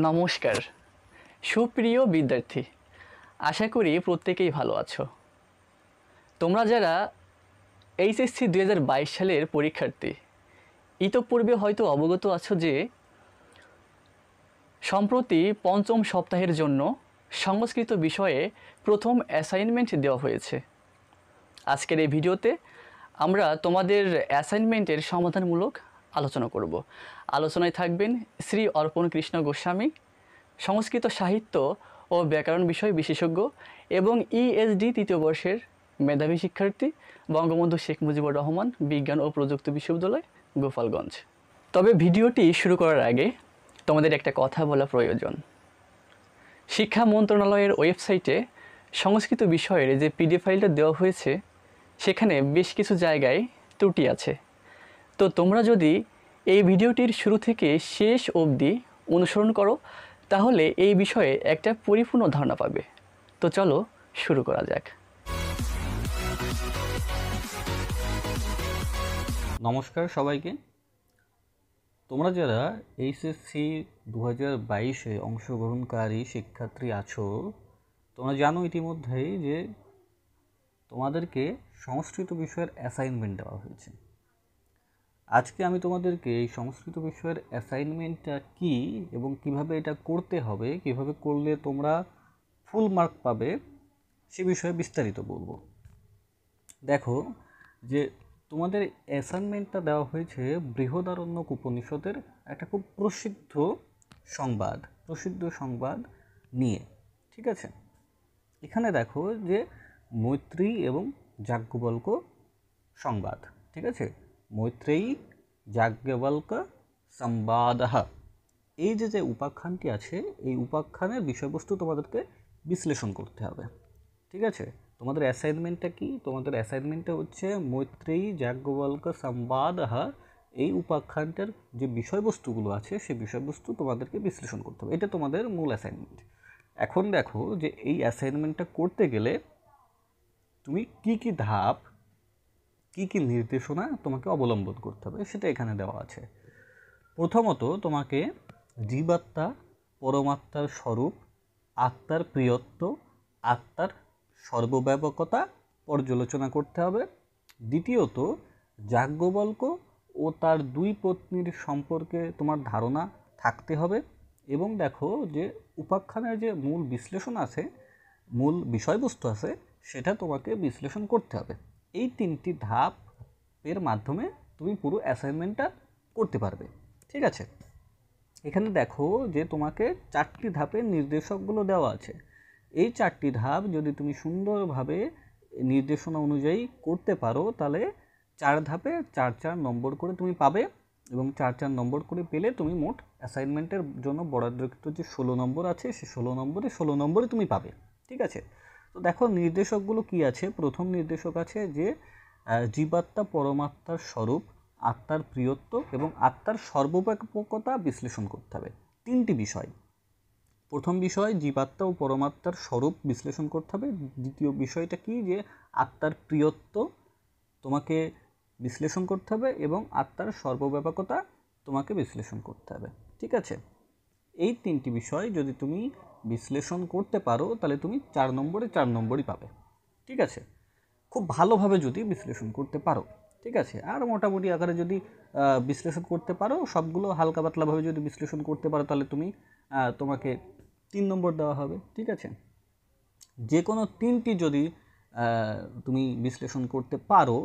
নমস্কার সুপ্রিয় বিদ্যার্থী, আশা করি প্রত্যেকেই ভালো আছো। তোমরা যারা এইচএসসি 2022 সালের পরীক্ষার্থী, ইতঃপূর্বে হয়তো অবগত আছো যে সম্প্রতি পঞ্চম সপ্তাহের জন্য সংস্কৃত বিষয়ে প্রথম অ্যাসাইনমেন্ট দেওয়া হয়েছে। আজকের এই ভিডিওতে আমরা তোমাদের অ্যাসাইনমেন্টের সমাধানমূলক আলোচনা করব। আলোচনায় থাকবেন শ্রী অর্পণ কৃষ্ণ গোস্বামী, সংস্কৃত সাহিত্য ও ব্যাকরণ বিষয় বিশেষজ্ঞ এবং ইএসডি তৃতীয় বর্ষের মেধাবী শিক্ষার্থী, বঙ্গবন্ধু শেখ মুজিবুর রহমান বিজ্ঞান ও প্রযুক্তি বিশ্ববিদ্যালয়, গোপালগঞ্জ। তবে ভিডিওটি শুরু করার আগে তোমাদের একটা কথা বলা প্রয়োজন। শিক্ষা মন্ত্রণালয়ের ওয়েবসাইটে সংস্কৃত বিষয়ের যে পিডিএফ ফাইলটা দেওয়া হয়েছে সেখানে বেশ কিছু জায়গায় ত্রুটি আছে। তো তোমরা যদি এই ভিডিওটির শুরু থেকে শেষ অবধি অনুসরণ করো তাহলে এই বিষয়ে একটা পরিপূর্ণ ধারণা পাবে। তো চলো শুরু করা যাক। নমস্কার সবাইকে। তোমরা যারা এইচএসসি 2022-এ অংশগ্রহণকারী শিক্ষার্থী আছো, তোমরা জানো ইতিমধ্যেই যে তোমাদেরকে সংস্কৃত বিষয়ের অ্যাসাইনমেন্ট দেওয়া হয়েছে। আজকে আমি তোমাদেরকে এই সংস্কৃত বিষয়ের অ্যাসাইনমেন্টটা কী এবং কিভাবে এটা করতে হবে, কিভাবে করলে তোমরা ফুল মার্ক পাবে সে বিষয়ে বিস্তারিত বলবো। দেখো যে তোমাদের অ্যাসাইনমেন্টটা দেওয়া হয়েছে বৃহদারণ্যক উপনিষদের একটা খুব প্রসিদ্ধ সংবাদ নিয়ে, ঠিক আছে। এখানে দেখো যে মৈত্রেয়ী এবং যাজ্ঞবল্ক সংবাদ, ঠিক আছে। মৈত্রেয়ী যাজ্ঞবল্ক সংবাদঃ, এই যে উপাখ্যানটি আছে, এই উপাখ্যানের বিষয়বস্তু তোমাদেরকে বিশ্লেষণ করতে হবে, ঠিক আছে। তোমাদের অ্যাসাইনমেন্টটা কি? তোমাদের অ্যাসাইনমেন্টটা হচ্ছে মৈত্রেয়ী যাজ্ঞবল্ক সংবাদঃ, এই উপাখ্যানটার যে বিষয়বস্তুগুলো আছে সেই বিষয়বস্তু তোমাদেরকে বিশ্লেষণ করতে হবে। এটা তোমাদের মূল অ্যাসাইনমেন্ট। এখন দেখো যে এই অ্যাসাইনমেন্টটা করতে গেলে তুমি কি কি ধাপ, কি কি নির্দেশনা তোমাকে অবলম্বন করতে হবে সেটা এখানে দেওয়া আছে। প্রথমত তোমাকে জীবাত্মা, পরমাত্মার স্বরূপ, আত্মার প্রিয়ত্ব, আত্মার সর্বব্যাপকতা পর্যালোচনা করতে হবে। দ্বিতীয়ত যাজ্ঞবল্ক ও তার দুই পত্নীর সম্পর্কে তোমার ধারণা থাকতে হবে। এবং দেখো যে উপাখ্যানের যে মূল বিশ্লেষণ আছে, মূল বিষয়বস্তু আছে, সেটা তোমাকে বিশ্লেষণ করতে হবে। এই তিনটি ধাপের মাধ্যমে তুমি পুরো অ্যাসাইনমেন্টটা করতে পারবে, ঠিক আছে। এখানে দেখো যে তোমাকে 4টি ধাপের নির্দেশকগুলো দেওয়া আছে। এই 4টি ধাপ যদি তুমি সুন্দরভাবে নির্দেশনা অনুযায়ী করতে পারো তাহলে 4 ধাপে 4 নম্বর করে তুমি পাবে, এবং 4 নম্বর করে পেলে তুমি মোট অ্যাসাইনমেন্টের জন্য বরাদ্দকৃত যে 16 নম্বর আছে সে 16 নম্বরে তুমি পাবে, ঠিক আছে। তো দেখো নির্দেশকগুলো কি আছে। প্রথম নির্দেশক আছে যে জীবাত্মা পরমাত্মার স্বরূপ, আত্মার প্রিয়ত্ব এবং আত্মার সর্বব্যাপকতা বিশ্লেষণ করতে হবে। 3টি বিষয়। প্রথম বিষয় জীবাত্মা ও পরমাত্মার স্বরূপ বিশ্লেষণ করতে হবে। দ্বিতীয় বিষয়টা কি, যে আত্মার প্রিয়ত্ব তোমাকে বিশ্লেষণ করতে হবে এবং আত্মার সর্বব্যাপকতা তোমাকে বিশ্লেষণ করতে হবে, ঠিক আছে। এই 3টি বিষয় যদি তুমি বিশ্লেষণ করতে পারো তাহলে তুমি 4 নম্বরই পাবে, ঠিক আছে। খুব ভালোভাবে যদি বিশ্লেষণ করতে পারো, ঠিক আছে। আর মোটামুটি আকারে যদি বিশ্লেষণ করতে পারো, সবগুলো হালকা পাতলাভাবে যদি বিশ্লেষণ করতে পারো তাহলে তোমাকে 3 নম্বর দেওয়া হবে, ঠিক আছে। যে কোনো 3টি যদি তুমি বিশ্লেষণ করতে পারো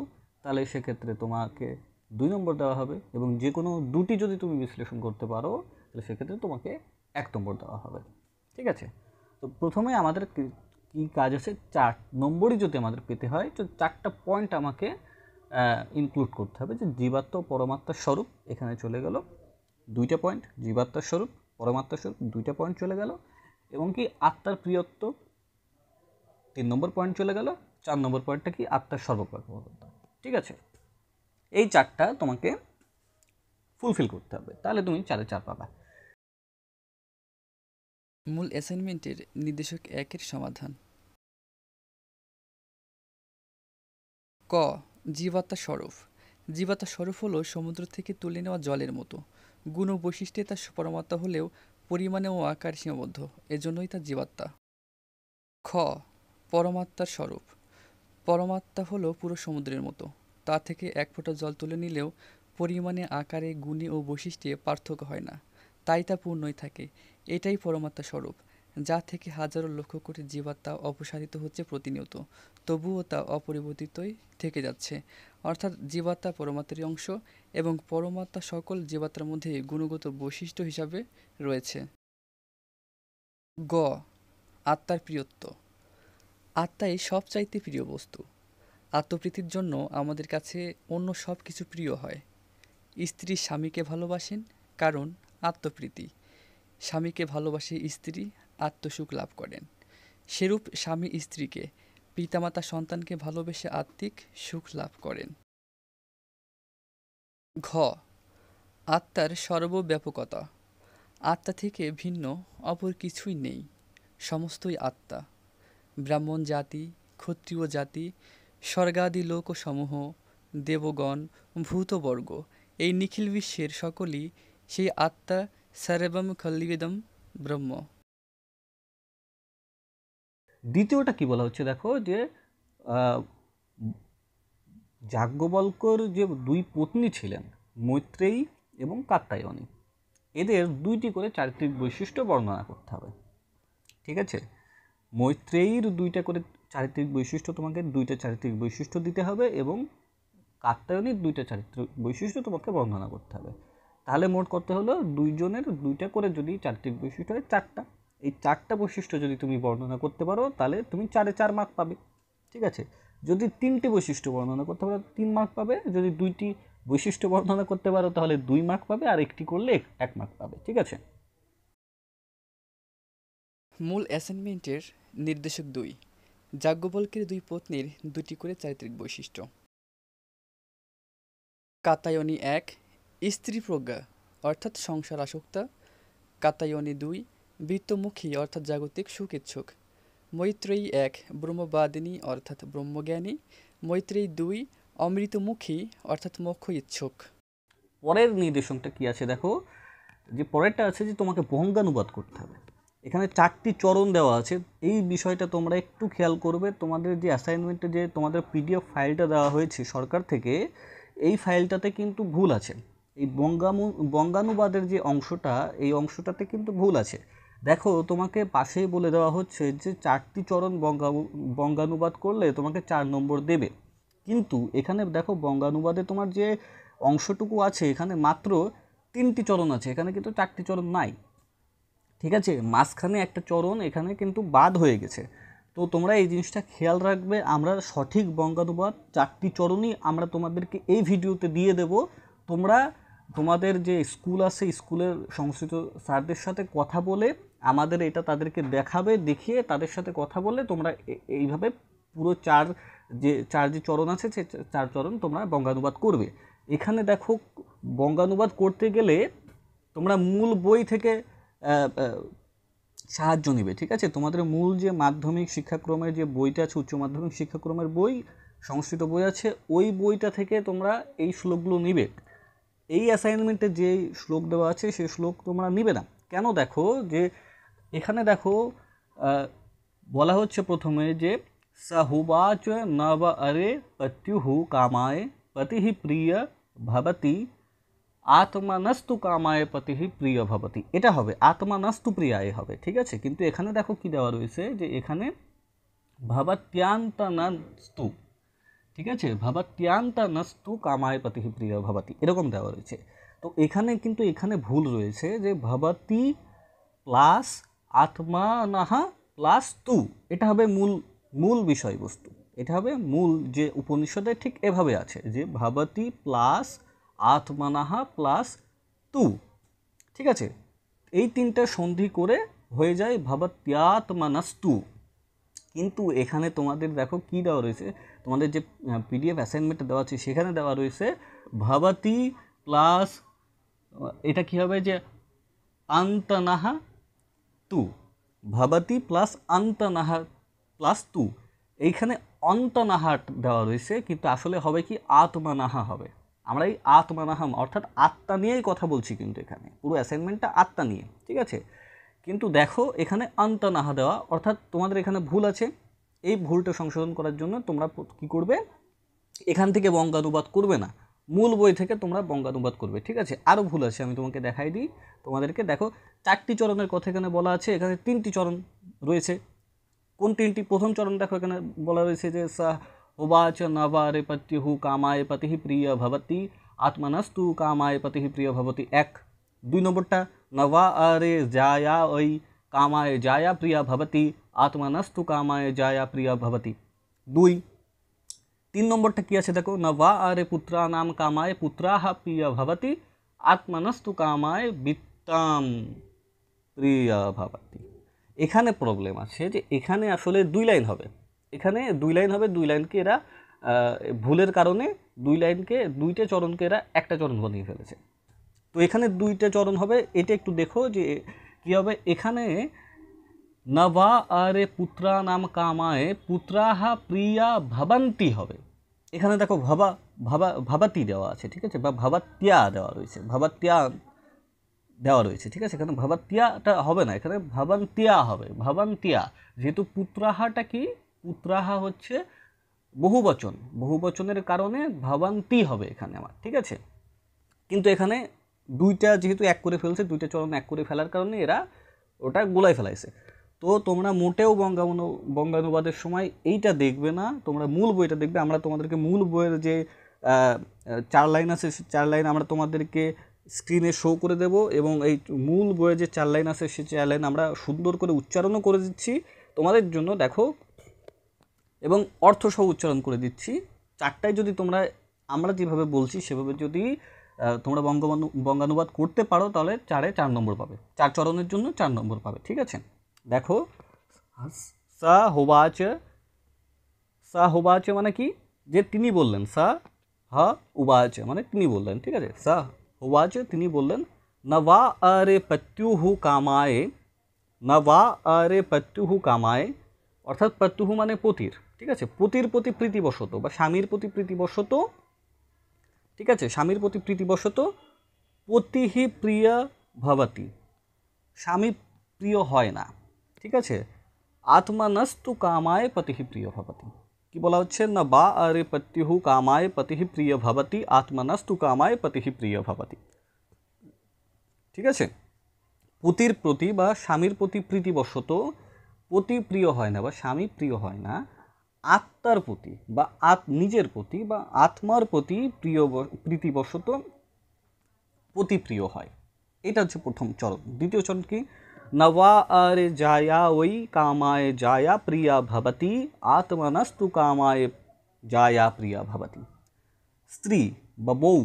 তাহলে সেক্ষেত্রে তোমাকে 2 নম্বর দেওয়া হবে, এবং যে কোনো 2টি যদি তুমি বিশ্লেষণ করতে পারো তাহলে সেক্ষেত্রে তোমাকে 1 নম্বর দেওয়া হবে, ঠিক আছে। তো প্রথমে আমাদের কি কাজ আছে, 4 নম্বরই যদি আমাদের পেতে হয় তো 4টা পয়েন্ট আমাকে ইনক্লুড করতে হবে। যে জীবাত্মা ও পরমাত্মার স্বরূপ এখানে চলে গেল 2টা পয়েন্ট, জীবাত্মার স্বরূপ, পরমাত্মার স্বরূপ 2টা পয়েন্ট চলে গেল, এবং কি আত্মার প্রিয়ত্ব 3 নম্বর পয়েন্ট চলে গেল। 4 নম্বর পয়েন্টটা কি, আত্মার সর্বব্যাপকতা, ঠিক আছে। এই 4টা তোমাকে ফুলফিল করতে হবে, তাহলে তুমি 4-এ 4 পাবা। মূল অ্যাসাইনমেন্টের নির্দেশক 1-এর সমাধান। ক. জীবাত্মা স্বরূপ। জীবাত্মা স্বরূপ হলো সমুদ্র থেকে তুলে নেওয়া জলের মতো। গুণ ও বৈশিষ্ট্যে তার পরমাত্মা হলেও পরিমাণে ও আকার সীমাবদ্ধ, এজন্যই তা জীবাত্মা। খ, পরমাত্মার স্বরূপ। পরমাত্মা হলো পুরো সমুদ্রের মতো, তা থেকে এক ফোঁটা জল তুলে নিলেও পরিমাণে, আকারে, গুণে ও বৈশিষ্ট্যে পার্থক্য হয় না, তাই তা পূর্ণই থাকে। এটাই পরমাত্মা স্বরূপ, যা থেকে হাজারো লক্ষ কোটি জীবাত্মা অপসারিত হচ্ছে প্রতিনিয়ত, তবুও তা অপরিবর্তিতই থেকে যাচ্ছে। অর্থাৎ জীবাত্মা পরমাত্মারই অংশ এবং পরমাত্মা সকল জীবাত্মার মধ্যে গুণগত বৈশিষ্ট্য হিসাবে রয়েছে। গ, আত্মার প্রিয়ত্ব। আত্মাই সবচাইতে প্রিয় বস্তু। আত্মপ্রীতির জন্য আমাদের কাছে অন্য সব কিছু প্রিয় হয়। স্ত্রী স্বামীকে ভালোবাসেন কারণ আত্মপ্রীতি, স্বামীকে ভালোবাসে স্ত্রী আত্মসুখ লাভ করেন। সেরূপ স্বামী স্ত্রীকে, পিতামাতা সন্তানকে ভালোবেসে আত্মিক সুখ লাভ করেন। ঘ, আত্মার সর্বব্যাপকতা। আত্মা থেকে ভিন্ন অপর কিছুই নেই, সমস্তই আত্মা। ব্রাহ্মণ জাতি, ক্ষত্রিয় জাতি, স্বর্গাদি লোকসমূহ, দেবগণ, ভূতবর্গ, এই নিখিল বিশ্বের সকলই সেই আত্মা সর্বম খল্বিদম ব্রহ্ম। দ্বিতীয়টা কি বলা হচ্ছে দেখো, যে যাজ্ঞবল্ক্যর যে দুই পত্নী ছিলেন, মৈত্রেয়ী এবং কাত্যায়নী, এদের দুইটি করে চারিত্রিক বৈশিষ্ট্য বর্ণনা করতে হবে। ঠিক আছে, মৈত্রেয়ীর দুইটা করে চারিত্রিক বৈশিষ্ট্য, তোমাকে দুইটা চারিত্রিক বৈশিষ্ট্য দিতে হবে এবং কাত্যায়নীর দুইটা চারিত্রিক বৈশিষ্ট্য তোমাকে বর্ণনা করতে হবে। তাহলে মোট করতে হলো দুইজনের দুইটা করে যদি চারিত্রিক বৈশিষ্ট্য হয় চারটা, এই চারটা বৈশিষ্ট্য যদি তুমি বর্ণনা করতে পারো তাহলে তুমি 4-এ 4 মার্ক পাবে। ঠিক আছে, যদি 3টে বৈশিষ্ট্য বর্ণনা করতে পারো 3 মার্ক পাবে, যদি 2টি বৈশিষ্ট্য বর্ণনা করতে পারো তাহলে 2 মার্ক পাবে, আর একটি করলে 1 মার্ক পাবে। ঠিক আছে। মূল অ্যাসাইনমেন্টের নির্দেশক 2, যাজ্ঞবল্ক্যের দুই পত্নীর দুটি করে চারিত্রিক বৈশিষ্ট্য। কাত্যায়নী 1, স্ত্রী প্রজ্ঞা অর্থাৎ সংসার আসক্তা। কাত্যায়নী 2, বৃত্তমুখী অর্থাৎ জাগতিক সুখ ইচ্ছুক। মৈত্রেয়ী 1, ব্রহ্মবাদিনী অর্থাৎ ব্রহ্মজ্ঞানী। মৈত্রেয়ী 2, অমৃতমুখী অর্থাৎ মোক্ষ ইচ্ছুক। পরের নির্দেশনটা কি আছে দেখো, যে পরেরটা আছে যে তোমাকে বঙ্গানুবাদ করতে হবে। এখানে 4টি চরণ দেওয়া আছে, এই বিষয়টা তোমরা একটু খেয়াল করবে। তোমাদের যে অ্যাসাইনমেন্টে যে তোমাদের পিডিএফ ফাইলটা দেওয়া হয়েছে সরকার থেকে, এই ফাইলটাতে কিন্তু ভুল আছে। এই বঙ্গানুবাদের যে অংশটা, এই অংশটাতে কিন্তু ভুল আছে। দেখো, তোমাকে পাশেই বলে দেওয়া হচ্ছে যে 4টি চরণ বঙ্গানুবাদ করলে তোমাকে 4 নম্বর দেবে, কিন্তু এখানে দেখো বঙ্গানুবাদে তোমার যে অংশটুকু আছে এখানে মাত্র 3টি চরণ আছে, এখানে কিন্তু 4টি চরণ নাই। ঠিক আছে, মাঝখানে একটা চরণ এখানে কিন্তু বাদ হয়ে গেছে। তো তোমরা এই জিনিসটা খেয়াল রাখবে। আমরা সঠিক বঙ্গানুবাদ 4টি চরণই আমরা তোমাদেরকে এই ভিডিওতে দিয়ে দেব। তোমরা তোমাদের যে স্কুল আছে, স্কুলের সংশ্লিষ্ট স্যারদের সাথে কথা বলে আমাদের এটা তাদেরকে দেখাবে, দেখিয়ে তাদের সাথে কথা বলে তোমরা এইভাবে পুরো চার যে চরণ আছে সে 4 চরণ তোমরা বঙ্গানুবাদ করবে। এখানে দেখো, বঙ্গানুবাদ করতে গেলে তোমরা মূল বই থেকে সাহায্য নেবে। ঠিক আছে, তোমাদের মূল যে মাধ্যমিক শিক্ষাক্রমের যে বইটা আছে, উচ্চ মাধ্যমিক শিক্ষাক্রমের বই, সংস্কৃত বই আছে, ওই বইটা থেকে তোমরা এই শ্লোকগুলো নিবে। এই অ্যাসাইনমেন্টে যে শ্লোক দেওয়া আছে সেই শ্লোক তোমরা নিবে না। কেন? দেখো, যে এখানে দেখো বলা হচ্ছে প্রথমে যে সাহুবাচ নব আরে পত্যুহু কামায় পতিহি প্রিয় ভবতি আত্মানস্তু কামায় পতিহি প্রিয় ভবতি, এটা হবে আত্মানস্তু প্রিয়ায় হবে। ঠিক আছে, কিন্তু এখানে দেখো কি দেওয়া রয়েছে, যে এখানে ভবত্যান্তনস্তু, ঠিক আছে, ভবত্যান্তনস্তু কামায় পতিহি প্রিয় ভবতি, এরকম দেওয়া রয়েছে। তো এখানে কিন্তু এখানে ভুল রয়েছে, যে ভবতি প্লাস আত্মানহ প্লাস তু, এটা হবে মূল বিষয়বস্তু, এটা হবে মূল যে উপনিষদে ঠিক এভাবে আছে, যে ভবতি প্লাস আত্মানহ প্লাস তু। ঠিক আছে, এই 3টা সন্ধি করে হয়ে যায় ভবত্যাত্মনস্তু। কিন্তু এখানে তোমাদের দেখো কি দেওয়া রয়েছে, তোমাদের যে পিডিএফ অ্যাসাইনমেন্টটা দেওয়া আছে সেখানে দেওয়া রয়েছে ভবতি প্লাস, এটা কি হবে, যে অন্তনহ তু, ভবতি প্লাস অন্তনহ প্লাস তু। এইখানে অন্তনাহা দেওয়া রয়েছে, কিন্তু আসলে হবে কি আত্মানাহা হবে। আমরা এই আত্মানাহা অর্থাৎ আত্মা নিয়েই কথা বলছি, কিন্তু এখানে পুরো অ্যাসাইনমেন্টটা আত্মা নিয়ে। ঠিক আছে, কিন্তু দেখো এখানে অন্তনাহা দেওয়া, অর্থাৎ তোমাদের এখানে ভুল আছে। এই ভুলটা সংশোধন করার জন্য তোমরা কি করবে, এখান থেকে বঙ্গানুবাদ করবে না, মূল বই থেকে তোমরা বঙ্গানুবাদ করবে। ঠিক আছে, আরও ভুল আছে, আমি তোমাকে দেখাই দিই তোমাদেরকে। দেখো 4টি চরণের কথা এখানে বলা আছে, এখানে 3টি চরণ রয়েছে। কোন 3টি? প্রথম চরণ দেখো এখানে বলা রয়েছে যে সা হোবাচ নবারে পত্যুহু কামায় পতিঃ প্রিয় ভবতি আত্মনস্তু কামায় পতিঃ প্রিয় ভবতি, 1। 2 নম্বরটা নবা আরে জায়া ওই কামায় জায়া প্রিয়া ভবতি আত্মনস্তু কামায় জায়া প্রিয়া ভবতি, 2। 3 নম্বরটা কি আছে দেখো, নবা আরে পুত্রা নাম কামায় পুত্রাহা প্রিয় ভবতি আত্মনস্তু কামায় বিত্তাম প্রিয় ভবতি। এখানে প্রবলেম আছে যে এখানে আসলে 2 লাইন হবে, এখানে 2 লাইন হবে। 2 লাইনকে এরা ভুলের কারণে 2 লাইনকে 2টে চরণকে এরা একটা চরণ বানিয়ে ফেলেছে। তো এখানে 2টে চরণ হবে, এটা একটু দেখো যে কী হবে। এখানে নবা আরে পুত্রা নাম কামায় পুত্রাহা প্রিয়া ভবন্তি হবে। এখানে দেখো ভবতি দেওয়া আছে, ঠিক আছে, বা ভবত্যা দেওয়া রয়েছে, ভবত্যা দেওয়া রয়েছে। ঠিক আছে, এখানে ভবত্যাটা হবে না, এখানে ভবন্তিয়া হবে, ভবন্তিয়া। যেহেতু পুত্রাহাটা কি, পুত্রাহা হচ্ছে বহুবচন, বহুবচনের কারণে ভবন্তি হবে এখানে আমার। ঠিক আছে, কিন্তু এখানে 2টা যেহেতু এক করে ফেলছে, 2টে চরণ এক করে ফেলার কারণে এরা ওটা গোলায় ফেলাইছে। তো তোমরা মোটেও বঙ্গানুবাদের সময় এইটা দেখবে না, তোমরা মূল বইটা দেখবে। আমরা তোমাদেরকে মূল বইয়ের যে 4 লাইন আছে, 4 লাইন আমরা তোমাদেরকে স্ক্রিনে শো করে দেব, এবং এই মূল বইয়ে যে 4 লাইন আছে সেই 4 লাইন আমরা সুন্দর করে উচ্চারণও করে দিচ্ছি তোমাদের জন্য, দেখো, এবং অর্থসহ উচ্চারণ করে দিচ্ছি। 4টায় যদি তোমরা আমরা যেভাবে বলছি সেভাবে যদি তোমরা বঙ্গানুবাদ করতে পারো, তাহলে 4-এ 4 নম্বর পাবে, 4 চরণের জন্য 4 নম্বর পাবে। ঠিক আছে, দেখো সা হোবাচ মানে কি, যে তিনি বললেন। সা হা উবাচ মানে তিনি বললেন। ঠিক আছে, সা হোবাচ তিনি বললেন। নবা আরে পত্যুহু কামায়, নবা আরে পত্যুহু কামায়, অর্থাৎ পত্যুহু মানে পতির। ঠিক আছে, পতির প্রতি প্রীতিবশত বা স্বামীর প্রতি প্রীতিবশত। ঠিক আছে, স্বামীর প্রতি প্রীতিবশত পতিঃ প্রিয় ভবতি, স্বামী প্রিয় হয় না। ঠিক আছে, আত্মনস্তু কামায় পতিঃ প্রিয় ভবতি। কি বলা হচ্ছে, না বা আরে পত্যুহু কামায় পতিঃ প্রিয় ভবতি আত্মনস্তু কামায় পতিঃ প্রিয় ভবতি। ঠিক আছে, পতির প্রতি বা স্বামীর প্রতি প্রীতিবশত, পতি প্রিয় হয় না বা স্বামী প্রিয় হয় না, আত্মার প্রতি বা নিজের প্রতি বা আত্মার প্রতি প্রীতিবশত পতি প্রিয় হয়। এটা হচ্ছে প্রথম চরণ। দ্বিতীয় চরণ কি, নবা আরে জায়া ওই কামায় জায়া প্রিয়া ভবতি আত্মনস্তু কামায় জায়া প্রিয়া ভবতি। স্ত্রী বা বউ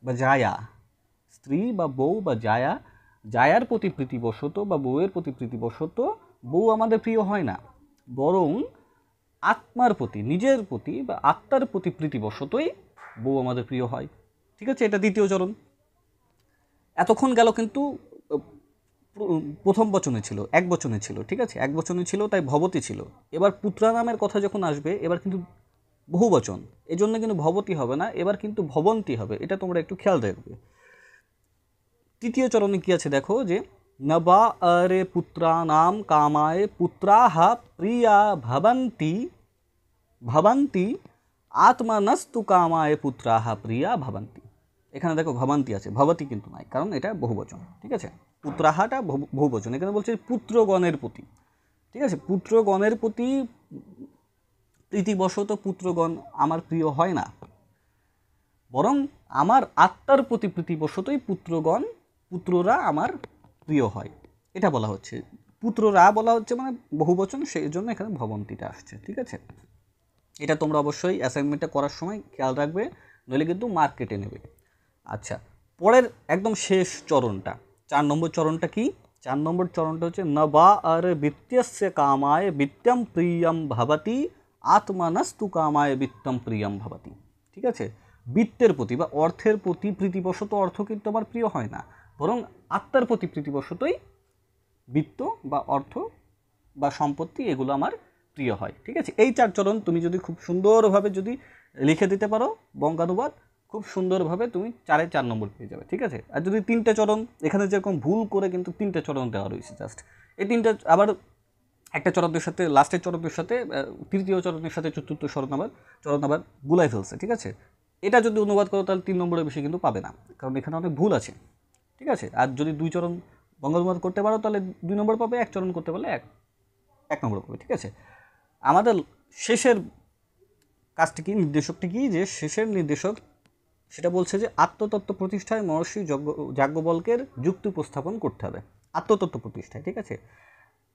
বা জায়া, স্ত্রী বা বউ বা জায়া, জায়ার প্রতি প্রীতিবশত বা বউয়ের প্রতি প্রীতিবশত বউ আমাদের প্রিয় হয় না, বরং আত্মার প্রতি, নিজের প্রতি বা আত্মার প্রতি প্রীতিবশতই বউ আমাদের প্রিয় হয়। ঠিক আছে, এটা দ্বিতীয় চরণ। এতক্ষণ গেল কিন্তু প্রথম বচনে ছিল, এক বচনে ছিল। ঠিক আছে, এক বচনে ছিল তাই ভবতি ছিল। এবার পুত্রা নামের কথা যখন আসবে এবার কিন্তু বহু বচন, এই জন্য কিন্তু ভবতি হবে না, এবার কিন্তু ভবন্তি হবে। এটা তোমরা একটু খেয়াল রাখবে। তৃতীয় চরণে কি আছে দেখো, যে নবা আরে পুত্রা নাম কামায় পুত্রাহা প্রিয়া ভবন্তি ভবন্তি আত্মনস্তু কামায় পুত্রাহা প্রিয়া ভবন্তি। এখানে দেখো ভবন্তি আছে, ভবতি কিন্তু নাই, কারণ এটা বহুবচন। ঠিক আছে, পুত্রাহাটা বহুবচন, এখানে বলছে পুত্রগণের প্রতি। ঠিক আছে, পুত্রগণের প্রতি প্রীতিবশত পুত্রগণ আমার প্রিয় হয় না, বরং আমার আত্মার প্রতি প্রীতিবশতই পুত্ররা আমার প্রিয় হয়, এটা বলা হচ্ছে। পুত্ররা বলা হচ্ছে মানে বহুবচন, সেই জন্য এখানে ভবন্তিটা আসছে। ঠিক আছে, এটা তোমরা অবশ্যই অ্যাসাইনমেন্টটা করার সময় খেয়াল রাখবে, নইলে কিন্তু মার্ক কেটে নেবে। আচ্ছা, পরের একদম শেষ চরণটা, 4 নম্বর চরণটা কি, 4 নম্বর চরণটা হচ্ছে নবা আর বিত্তস্য কামায় বিত্তম প্রিয়ম ভবতি আত্মনস্তু কামায় বিত্তম প্রিয়ম ভবতি। ঠিক আছে, বিত্তের প্রতি বা অর্থের প্রতি প্রীতিবশত অর্থ কিন্তু আমার প্রিয় হয় না, বরং আত্মার প্রতি প্রীতিবশতই বিত্ত বা অর্থ বা সম্পত্তি এগুলো আমার প্রিয় হয়। ঠিক আছে, এই 4 চরণ তুমি যদি খুব সুন্দরভাবে যদি লিখে দিতে পারো বঙ্গানুবাদ, খুব সুন্দরভাবে তুমি 4-এ 4 নম্বর পেয়ে যাবে। ঠিক আছে, আর যদি 3টে চরণ, এখানে যেরকম ভুল করে কিন্তু 3টে চরণ দেওয়া রয়েছে, জাস্ট এই তিনটা আবার একটা চরণের সাথে, লাস্টের চরণের সাথে তৃতীয় চরণের সাথে চতুর্থ চরণ আবার গুলাই ফেলছে, ঠিক আছে। এটা যদি অনুবাদ করো তাহলে 3 নম্বরের বেশি কিন্তু পাবে না, কারণ এখানে অনেক ভুল আছে, ঠিক আছে। আর যদি 2 চরণ বঙ্গানুবাদ করতে পারো তাহলে 2 নম্বর পাবে, 1 চরণ করতে পারলে এক নম্বর পাবে, ঠিক আছে। আমাদের শেষের কাজটি কি, নির্দেশকটি কি, যে শেষের নির্দেশক সেটা বলছে যে আত্মতত্ত্ব প্রতিষ্ঠায় মহর্ষি যাজ্ঞবল্ক্যের যুক্তি উপস্থাপন করতে হবে। আত্মতত্ত্ব প্রতিষ্ঠায়, ঠিক আছে।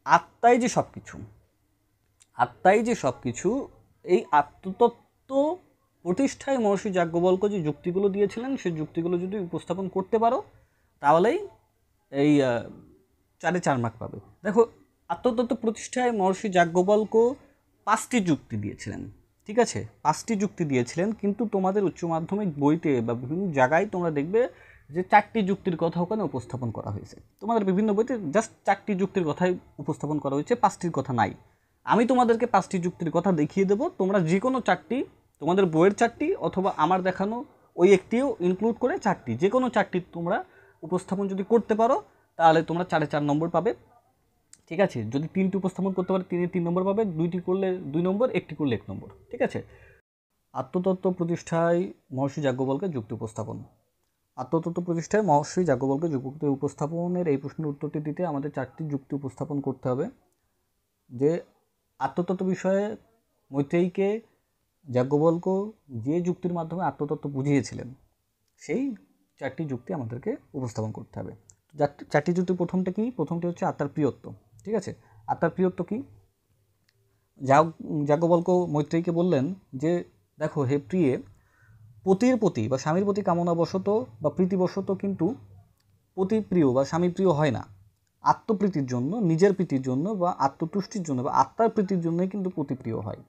আত্মাই যে সব কিছু, এই আত্মতত্ত্ব প্রতিষ্ঠায় মহর্ষি যাজ্ঞবল্ক্য যে যুক্তিগুলো দিয়েছিলেন, সেই যুক্তিগুলো যদি উপস্থাপন করতে পারো তাহলেই এই 4-এ 4 মার্ক পাবে। দেখো, আত্মতত্ত্ব প্রতিষ্ঠায় মহর্ষি যাজ্ঞবল্ক্য 5টি যুক্তি দিয়েছিলেন, ঠিক আছে, 5টি যুক্তি দিয়েছিলেন, কিন্তু তোমাদের উচ্চ মাধ্যমিক বইতে বা বিভিন্ন জায়গায় তোমরা দেখবে যে 4টি যুক্তির কথা ওখানে উপস্থাপন করা হয়েছে। তোমাদের বিভিন্ন বইতে জাস্ট 4টি যুক্তির কথাই উপস্থাপন করা হয়েছে, 5টির কথা নাই। আমি তোমাদেরকে 5টি যুক্তির কথা দেখিয়ে দেবো, তোমরা যে কোনো 4টি, তোমাদের বইয়ের 4টি অথবা আমার দেখানো ওই একটিও ইনক্লুড করে 4টি, যে কোনো 4টি তোমরা উপস্থাপন যদি করতে পারো তাহলে তোমরা 4-এ 4 নম্বর পাবে, ঠিক আছে। যদি 3টি উপস্থাপন করতে পারো 3-এ 3 নম্বর পাবে, 2টি করলে 2 নম্বর, 1টি করলে 1 নম্বর, ঠিক আছে। আত্মতত্ত্ব প্রতিষ্ঠায় মহর্ষি যাজ্ঞবল্ক্যের যুক্তি উপস্থাপন। আত্মতত্ত্ব প্রতিষ্ঠায় মহর্ষি যাজ্ঞবল্ক্যের যুক্তি উপস্থাপনের এই প্রশ্নের উত্তরটি দিতে আমাদের 4টি যুক্তি উপস্থাপন করতে হবে। যে আত্মতত্ত্ব বিষয়ে মৈত্রেয়ীকে যাজ্ঞবল্ক্য যে যুক্তির মাধ্যমে আত্মতত্ত্ব বুঝিয়েছিলেন, সেই 4টি যুক্তি আমাদেরকে উপস্থাপন করতে হবে। 4টি যুক্তি প্রথমটি হচ্ছে আত্মার প্রিয়ত্ব, ঠিক আছে। আত্মার প্রিয়ত্ব কি? যাজ্ঞবল্ক্য মৈত্রেয়ীকে বললেন যে দেখো হে প্রিয়ে, পতির প্রতি বা স্বামীর প্রতি কামনাবশত বা প্রীতিবশত কিন্তু পতি প্রিয় বা স্বামী প্রিয় হয় না। আত্মপ্রীতির জন্য, নিজের প্রীতির জন্য বা আত্মতুষ্টির জন্য বা আত্মার প্রীতির জন্যই কিন্তু পতি প্রিয় হয়।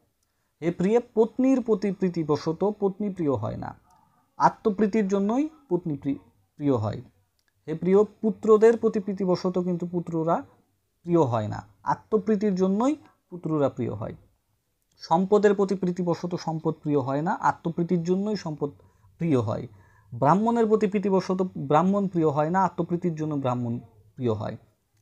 হে প্রিয়ে, পত্নীর প্রতি প্রীতিবশত পত্নী প্রিয় হয় না, আত্মপ্রীতির জন্যই পত্নী প্রিয় হয়। হে প্রিয়, পুত্রদের প্রতি প্রীতিবশত কিন্তু পুত্ররা প্রিয় হয় না, আত্মপ্রীতির জন্যই পুত্ররা প্রিয় হয়। সম্পদের প্রতি প্রীতিবশত সম্পদ প্রিয় হয় না, আত্মপ্রীতির জন্যই সম্পদ প্রিয় হয়। ব্রাহ্মণের প্রতি প্রীতিবশত ব্রাহ্মণ প্রিয় হয় না, আত্মপ্রীতির জন্য ব্রাহ্মণ প্রিয় হয়।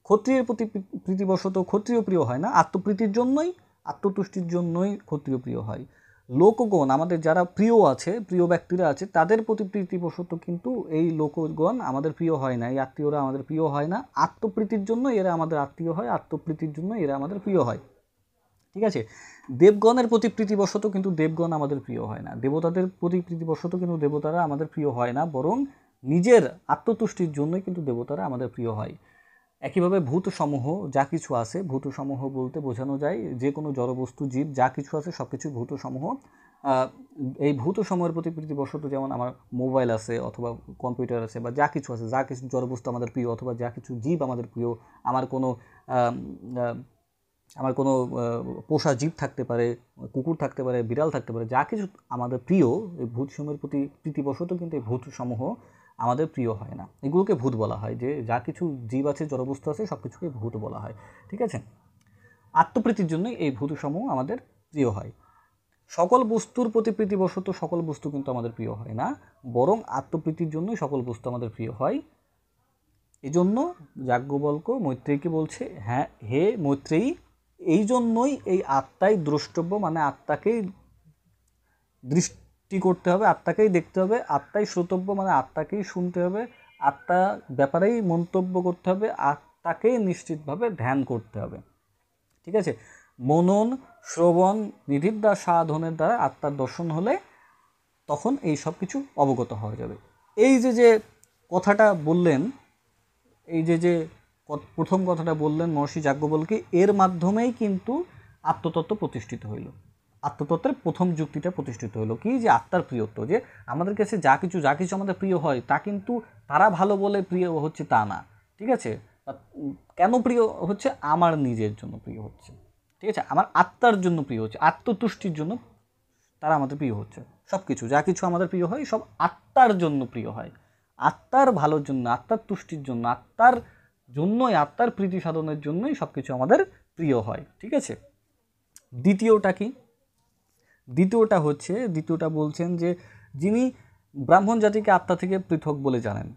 ক্ষত্রিয়ের প্রতি প্রীতিবশত ক্ষত্রিয় প্রিয় হয় না, আত্মপ্রীতির জন্যই, আত্মতুষ্টির জন্যই ক্ষত্রিয় প্রিয় হয়। লোকগণ, আমাদের যারা প্রিয় আছে, প্রিয় ব্যক্তিরা আছে, তাদের প্রতি প্রীতিবশত কিন্তু এই লোকগণ আমাদের প্রিয় হয় না, এই আত্মীয়রা আমাদের প্রিয় হয় না, আত্মপ্রীতির জন্য এরা আমাদের আত্মীয় হয়, আত্মপ্রীতির জন্য এরা আমাদের প্রিয় হয়, ঠিক আছে। দেবগণের প্রতি প্রীতিবশত কিন্তু দেবগণ আমাদের প্রিয় হয় না, দেবতাদের প্রতি প্রীতিবশত কিন্তু দেবতারা আমাদের প্রিয় হয় না, বরং নিজের আত্মতুষ্টির জন্যই কিন্তু দেবতারা আমাদের প্রিয় হয়। একইভাবে ভূতসমূহ যা কিছু আছে, ভূতসমূহ বলতে বোঝানো যায় যে কোনো জড়বস্তু, জীব যা কিছু আছে সব কিছু ভূতসমূহ। এই ভূতসমূহের প্রতি প্রীতিবশত, যেমন আমার মোবাইল আছে অথবা কম্পিউটার আছে বা যা কিছু আছে, যা কিছু জড়বস্তু আমাদের প্রিয় অথবা যা কিছু জীব আমাদের প্রিয়, আমার কোনো পোষা জীব থাকতে পারে, কুকুর থাকতে পারে, বিড়াল থাকতে পারে, যা কিছু আমাদের প্রিয়, এই ভূতসমূহের প্রতি প্রীতিবশত কিন্তু এই ভূতসমূহ আমাদের প্রিয় হয় না। এগুলোকে ভূত বলা হয়, যে যা কিছু জীব আছে, জড়বস্তু আছে, সব কিছুকে ভূত বলা হয়, ঠিক আছে। আত্মপ্রীতির জন্যই এই ভূতসমূহ আমাদের প্রিয় হয়। সকল বস্তুর প্রতি প্রীতিবশত সকল বস্তু কিন্তু আমাদের প্রিয় হয় না, বরং আত্মপ্রীতির জন্যই সকল বস্তু আমাদের প্রিয় হয়। এজন্য যাজ্ঞবল্ক্য মৈত্রেয়ীকে বলছে, হ্যাঁ হে মৈত্রেয়ী, এই জন্যই এই আত্মাই দ্রষ্টব্য, মানে আত্মাকেই দৃষ্টি করতে হবে, আত্মাকেই দেখতে হবে, আত্মাই শ্রোতব্য, মানে আত্মাকেই শুনতে হবে, আত্মা ব্যাপারেই মন্তব্য করতে হবে, আত্মাকেই নিশ্চিতভাবে ধ্যান করতে হবে, ঠিক আছে। মনন, শ্রবণ, নিধিদ্বার সাধনের দ্বারা আত্মার দর্শন হলে তখন এই সব কিছু অবগত হওয়া যাবে। এই যে কথাটা বললেন, এই যে প্রথম কথাটা বললেন মহর্ষি যাজ্ঞবল্ক্য, এর মাধ্যমেই কিন্তু আত্মতত্ত্ব প্রতিষ্ঠিত হইল। আত্মতত্ত্বের প্রথম যুক্তিটা প্রতিষ্ঠিত হলো কি, যে আত্মার প্রিয়ত্ব, যে আমাদের কাছে যা কিছু আমাদের প্রিয় হয় তা কিন্তু তারা ভালো বলে প্রিয় হচ্ছে তা না, ঠিক আছে। কেন প্রিয় হচ্ছে? আমার নিজের জন্য প্রিয় হচ্ছে, ঠিক আছে, আমার আত্মার জন্য প্রিয় হচ্ছে, আত্মতুষ্টির জন্য তারা আমাদের প্রিয় হচ্ছে। সব কিছু যা কিছু আমাদের প্রিয় হয় সব আত্মার জন্য প্রিয় হয়, আত্মার ভালোর জন্য, আত্মার তুষ্টির জন্য, আত্মার জন্যই, আত্মার প্রীতি সাধনের জন্যই সব কিছু আমাদের প্রিয় হয়, ঠিক আছে। দ্বিতীয়টা কি? দ্বিতীয়টা বলছেন যে যিনি ব্রাহ্মণ জাতিকে আত্মা থেকে পৃথক বলে জানেন।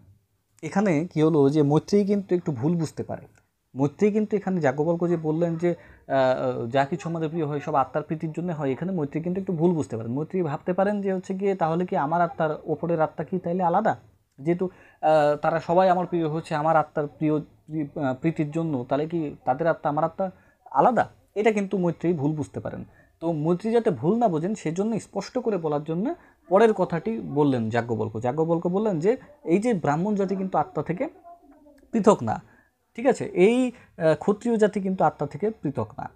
এখানে কি হলো, যে মৈত্রেয়ী কিন্তু একটু ভুল বুঝতে পারে, মৈত্রেয়ী কিন্তু এখানে যাজ্ঞবল্ক্য যে বললেন যে যা কিছু আমাদের প্রিয় হয় সব আত্মার প্রীতির জন্য হয়, এখানে মৈত্রেয়ী কিন্তু একটু ভুল বুঝতে পারেন। মৈত্রেয়ী ভাবতে পারেন যে হচ্ছে গিয়ে তাহলে কি আমার আত্মার ওপরের আত্মা কি তাইলে আলাদা, যেহেতু তারা সবাই আমার প্রিয় হচ্ছে আমার আত্মার প্রীতির জন্য, তাহলে কি তাদের আত্মা আমার আত্মা আলাদা? এটা কিন্তু মৈত্রেয়ী ভুল বুঝতে পারেন। তো মৈত্রেয়ী যাতে ভুল না বোঝেন সেজন্য স্পষ্ট করে বলার জন্য পরের কথাটি বললেন যাজ্ঞবল্ক্য। যাজ্ঞবল্ক্য বললেন যে এই যে ব্রাহ্মণ জাতি কিন্তু আত্মা থেকে পৃথক না, ঠিক আছে, এই ক্ষত্রিয় জাতি কিন্তু আত্মা থেকে পৃথক না।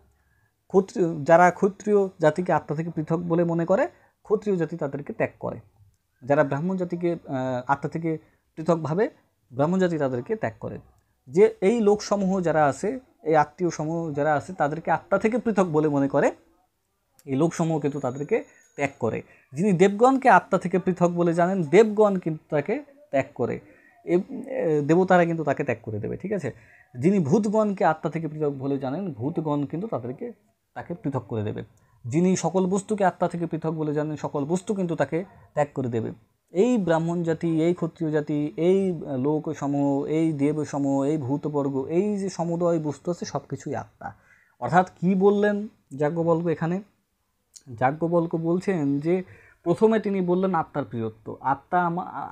যারা ক্ষত্রিয় জাতিকে আত্মা থেকে পৃথক বলে মনে করে, ক্ষত্রিয় জাতি তাদেরকে ত্যাগ করে। যারা ব্রাহ্মণ জাতিকে আত্মা থেকে পৃথকভাবে, ব্রাহ্মণ জাতি তাদেরকে ত্যাগ করে। যে এই লোকসমূহ যারা আছে, এই আত্মীয় সমূহ যারা আছে তাদেরকে আত্মা থেকে পৃথক বলে মনে করে, এই লোকসমূহ কিন্তু তাদেরকে ত্যাগ করে। যিনি দেবগণকে আত্মা থেকে পৃথক বলে জানেন, দেবগণ কিন্তু তাকে ত্যাগ করে, দেবতারা কিন্তু তাকে ত্যাগ করে দেবে, ঠিক আছে। যিনি ভূতগণকে আত্মা থেকে পৃথক বলে জানেন, ভূতগণ কিন্তু তাকে পৃথক করে দেবে। যিনি সকল বস্তুকে আত্মা থেকে পৃথক বলে জানেন, সকল বস্তু কিন্তু তাকে ত্যাগ করে দেবে। এই ব্রাহ্মণ জাতি, এই ক্ষত্রিয় জাতি, এই লোকসমূহ, এই দেবসমূহ, এই ভূতবর্গ, এই যে সমুদয় বস্তু আছে সব কিছুই আত্মা। অর্থাৎ কি বললেন যাজ্ঞবল্ক্য এখানে? যাজ্ঞবল্ক্য বলছেন যে প্রথমে তিনি বললেন আত্মার প্রিয়ত্ব, আত্মা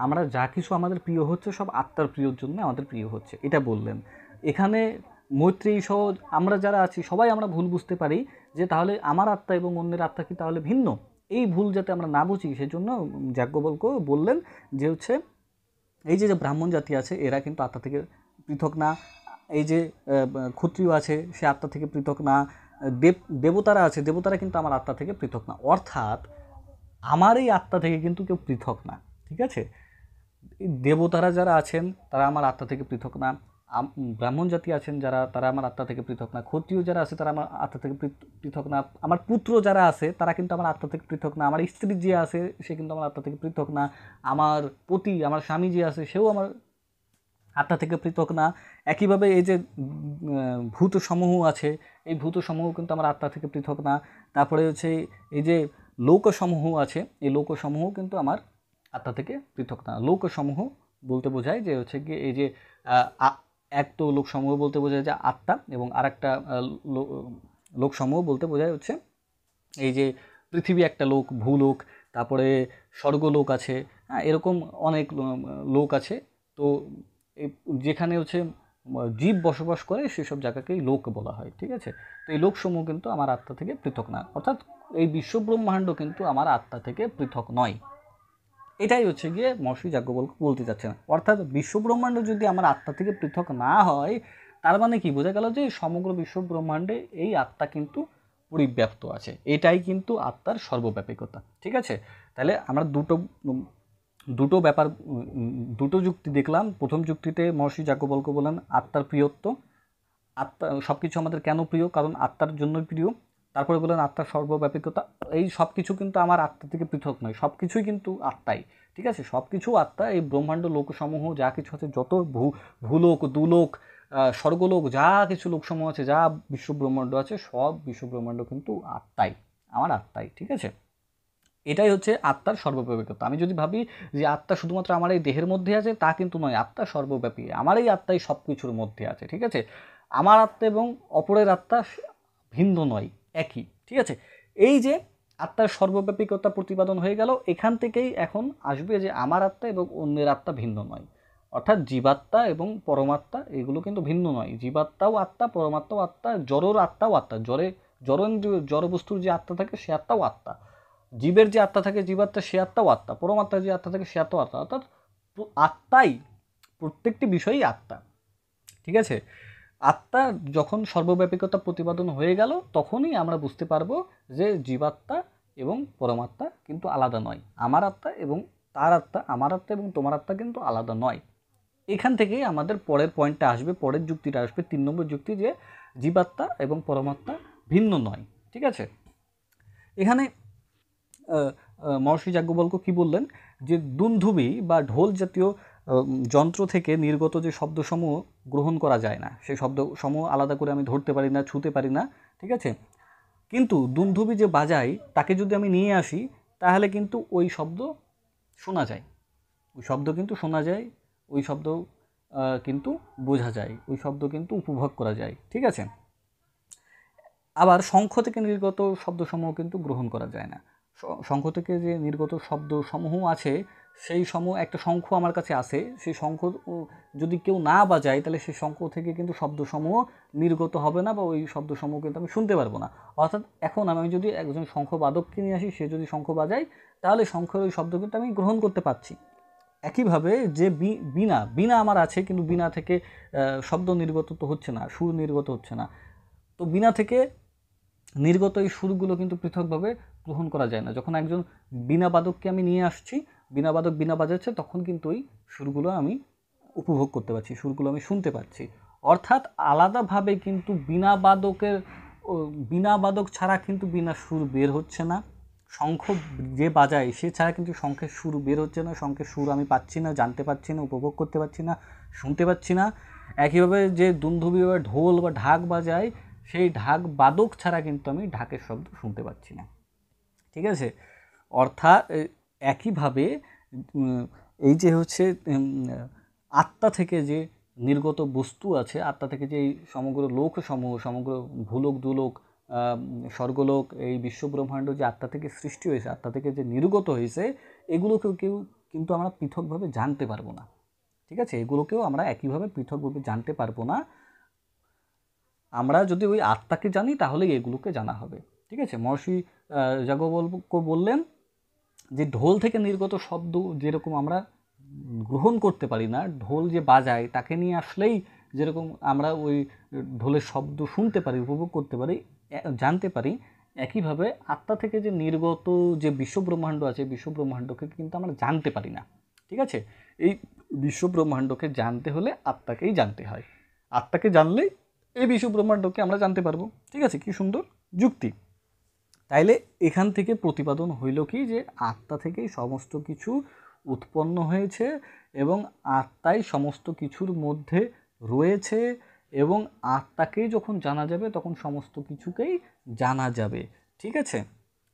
আমরা যা কিছু আমাদের প্রিয় হচ্ছে সব আত্মার প্রিয়র জন্য আমাদের প্রিয় হচ্ছে, এটা বললেন। এখানে মৈত্রেয়ী সহ আমরা যারা আছি সবাই আমরা ভুল বুঝতে পারি যে তাহলে আমার আত্মা এবং অন্যের আত্মা কি তাহলে ভিন্ন। এই ভুল যাতে আমরা না বুঝি সেজন্য যাজ্ঞবল্ক্য বললেন যে হচ্ছে এই যে ব্রাহ্মণ জাতি আছে এরা কিন্তু আত্মা থেকে পৃথক না, এই যে ক্ষত্রিয় আছে সে আত্মা থেকে পৃথক না, দেবতারা আছে, দেবতারা কিন্তু আমার আত্মা থেকে পৃথক না। অর্থাৎ আমার এই আত্মা থেকে কিন্তু কেউ পৃথক না, ঠিক আছে। দেবতারা যারা আছেন তারা আমার আত্মা থেকে পৃথক না, ব্রাহ্মণ জাতি আছেন যারা, তারা আমার আত্মা থেকে পৃথক না, ক্ষত্রিয় যারা আছে তারা আমার আত্মা থেকে পৃথক না, আমার পুত্র যারা আছে তারা কিন্তু আমার আত্মা থেকে পৃথক না, আমার স্ত্রী যে আছে সে কিন্তু আমার আত্মা থেকে পৃথক না, আমার পতি, আমার স্বামী যে আছে সেও আমার আত্মা থেকে পৃথক না। একইভাবে এই যে ভূতসমূহ আছে, এই ভূতসমূহ কিন্তু আমার আত্মা থেকে পৃথক না। তারপরে হচ্ছে এই যে লোকসমূহ আছে, এই লোকসমূহ কিন্তু আমার আত্মা থেকে পৃথক না। লোকসমূহ বলতে বোঝায় যে হচ্ছে কি এই যে এক তো লোকসমূহ বলতে বোঝায় যে আত্মা, এবং আরেকটা লোকসমূহ বলতে বোঝায় হচ্ছে এই যে পৃথিবী একটা লোক, ভূলোক, তারপরে স্বর্গলোক আছে, হ্যাঁ, এরকম অনেক লোক আছে। তো যেখানে হচ্ছে জীব বসবাস করে সেসব জায়গাকেই লোক বলা হয়, ঠিক আছে। তো এই লোকসমূহ কিন্তু আমার আত্মা থেকে পৃথক না, অর্থাৎ এই বিশ্বব্রহ্মাণ্ড কিন্তু আমার আত্মা থেকে পৃথক নয়। এটাই হচ্ছে গিয়ে মহর্ষি যাজ্ঞবল্ক্য বলতে চাচ্ছেন। অর্থাৎ বিশ্বব্রহ্মাণ্ড যদি আমার আত্মা থেকে পৃথক না হয় তার মানে কি বোঝা গেল যে সমগ্র বিশ্বব্রহ্মাণ্ডে এই আত্মা কিন্তু পরিব্যাপ্ত আছে, এটাই কিন্তু আত্মার সর্বব্যাপিকতা, ঠিক আছে। তাহলে আমরা দুটো ব্যাপার, দুটো যুক্তি দেখলাম। প্রথম যুক্তিতে মহর্ষি যাজ্ঞবল্ক্য বলেন আত্মার প্রিয়ত্ব, আত্মা সব কিছু আমাদের কেন প্রিয়, কারণ আত্মার জন্যই প্রিয়। তারপরে বলেন আত্মার সর্বব্যাপিকতা, এই সব কিছু কিন্তু আমার আত্মা থেকে পৃথক নয়, সব কিছুই কিন্তু আত্মাই, ঠিক আছে, সব কিছু আত্মা। এই ব্রহ্মাণ্ড লোকসমূহ যা কিছু আছে, যত ভূলোক, দুলোক, স্বর্গলোক, যা কিছু লোকসমূহ আছে, যা বিশ্বব্রহ্মাণ্ড আছে, সব বিশ্বব্রহ্মাণ্ড কিন্তু আত্মাই, আমার আত্মাই, ঠিক আছে। এটাই হচ্ছে আত্মার সর্বব্যাপিকতা। আমি যদি ভাবি যে আত্মা শুধুমাত্র আমার এই দেহের মধ্যে আছে, তা কিন্তু নয়, আত্মা সর্বব্যাপী, আমার এই আত্মাই সব কিছুর মধ্যে আছে, ঠিক আছে। আমার আত্মা এবং অপরের আত্মা ভিন্ন নয়, একই, ঠিক আছে। এই যে আত্মার সর্বব্যাপিকতা প্রতিপাদন হয়ে গেল, এখান থেকেই এখন আসবে যে আমার আত্মা এবং অন্যের আত্মা ভিন্ন নয়, অর্থাৎ জীবাত্মা এবং পরমাত্মা এগুলো কিন্তু ভিন্ন নয়। জীবাত্মাও আত্মা, পরমাত্মাও আত্মা, জড়র আত্মাও আত্মা, জড় বস্তুর যে আত্মা থাকে সে আত্মাও আত্মা, জীবের যে আত্মা থাকে জীবাত্মা সে আত্মাও আত্মা, পরমাত্মার যে আত্মা থাকে সে আত্মাও আত্মা, অর্থাৎ আত্মাই প্রত্যেকটি বিষয়ই আত্মা, ঠিক আছে। আত্মা যখন সর্বব্যাপিকতা প্রতিপাদন হয়ে গেল তখনই আমরা বুঝতে পারবো যে জীবাত্মা এবং পরমাত্মা কিন্তু আলাদা নয়, আমার আত্মা এবং তার আত্মা, আমার আত্মা এবং তোমার আত্মা কিন্তু আলাদা নয়। এখান থেকেই আমাদের পরের পয়েন্টটা আসবে, পরের যুক্তিটা আসবে, 3 নম্বর যুক্তি, যে জীবাত্মা এবং পরমাত্মা ভিন্ন নয়, ঠিক আছে। এখানে মহর্ষি যাজ্ঞবল্ক্য কি বললেন যে দুন্ধুবি বা ঢোল জাতীয় যন্ত্র থেকে নির্গত যে শব্দসমূহ গ্রহণ করা যায় না, সেই শব্দসমূহ আলাদা করে আমি ধরতে পারি না, ছুঁতে পারি না, ঠিক আছে। কিন্তু দুন্ধুবি যে বাজাই তাকে যদি আমি নিয়ে আসি তাহলে কিন্তু ওই শব্দ শোনা যায়, ওই শব্দ কিন্তু শোনা যায়, ওই শব্দ কিন্তু বোঝা যায়, ওই শব্দ কিন্তু উপভোগ করা যায়, ঠিক আছে। আবার শঙ্খ থেকে নির্গত শব্দসমূহ কিন্তু গ্রহণ করা যায় না। শঙ্খ থেকে যে নির্গত শব্দসমূহ আছে, সেই সমূহ একটা শঙ্খ আমার কাছে আছে, সেই শঙ্খ যদি কেউ না বাজায় তাহলে সেই শঙ্খ থেকে কিন্তু শব্দসমূহ নির্গত হবে না, বা ওই শব্দসমূহ কিন্তু আমি শুনতে পারবো না। অর্থাৎ এখন আমি যদি একজন শঙ্খ বাদককে নিয়ে আসি, সে যদি শঙ্খ বাজায় তাহলে শঙ্খের ওই শব্দ কিন্তু আমি গ্রহণ করতে পারছি। একইভাবে যে বীণা আমার আছে, কিন্তু বীণা থেকে শব্দ নির্গত তো হচ্ছে না, সুর নির্গত হচ্ছে না, তো বীণা থেকে নির্গত এই সুরগুলো কিন্তু পৃথকভাবে গ্রহণ করা যায় না। যখন একজন বীণা বাদককে আমি নিয়ে আসছি, বীণা বাদক বীণা বাজাচ্ছে, তখন কিন্তু ওই সুরগুলো আমি উপভোগ করতে পারছি, সুরগুলো আমি শুনতে পাচ্ছি। অর্থাৎ আলাদাভাবে কিন্তু বীণা বাদক ছাড়া কিন্তু বীণার সুর বের হচ্ছে না, শঙ্খ যে বাজায় সে ছাড়া কিন্তু শঙ্খের সুর বের হচ্ছে না, শঙ্খের সুর আমি পাচ্ছি না, জানতে পারছি না, উপভোগ করতে পারছি না, শুনতে পাচ্ছি না। একইভাবে যে দুন্দুভি বা ঢোল বা ঢাক বাজায়, সেই ঢাক বাদক ছাড়া কিন্তু আমি ঢাকের শব্দ শুনতে পাচ্ছি না, ঠিক আছে। অর্থাৎ একইভাবে এই যে হচ্ছে আত্মা থেকে যে নির্গত বস্তু আছে, আত্মা থেকে যে এই সমগ্র লোকসমূহ, সমগ্র ভূলোক দুলোক স্বর্গলোক, এই বিশ্বব্রহ্মাণ্ড যে আত্মা থেকে সৃষ্টি হয়েছে, আত্মা থেকে যে নির্গত হয়েছে, এগুলোকেও কিন্তু আমরা পৃথকভাবে জানতে পারবো না, ঠিক আছে। এগুলোকেও আমরা একইভাবে পৃথকভাবে জানতে পারবো না। আমরা যদি ওই আত্মাকে জানি তাহলেই এগুলোকে জানা হবে, ঠিক আছে। মহর্ষি যাজ্ঞবল্ক্য বললেন যে ঢোল থেকে নির্গত শব্দ যেরকম আমরা গ্রহণ করতে পারি না, ঢোল যে বাজায় তাকে নিয়ে আসলেই যেরকম আমরা ওই ঢোলের শব্দ শুনতে পারি, উপভোগ করতে পারি, জানতে পারি, একইভাবে আত্মা থেকে যে নির্গত যে বিশ্বব্রহ্মাণ্ড আছে, বিশ্বব্রহ্মাণ্ডকে কিন্তু আমরা জানতে পারি না, ঠিক আছে। এই বিশ্বব্রহ্মাণ্ডকে জানতে হলে আত্মাকেই জানতে হয়, আত্মাকে জানলেই এই বিশ্বব্রহ্মাণ্ডকে আমরা জানতে পারবো, ঠিক আছে। কি সুন্দর যুক্তি। তাইলে এখান থেকে প্রতিপাদন হইল কি, যে আত্মা থেকেই সমস্ত কিছু উৎপন্ন হয়েছে এবং আত্মাই সমস্ত কিছুর মধ্যে রয়েছে, এবং আত্মাকেই যখন জানা যাবে তখন সমস্ত কিছুকেই জানা যাবে, ঠিক আছে।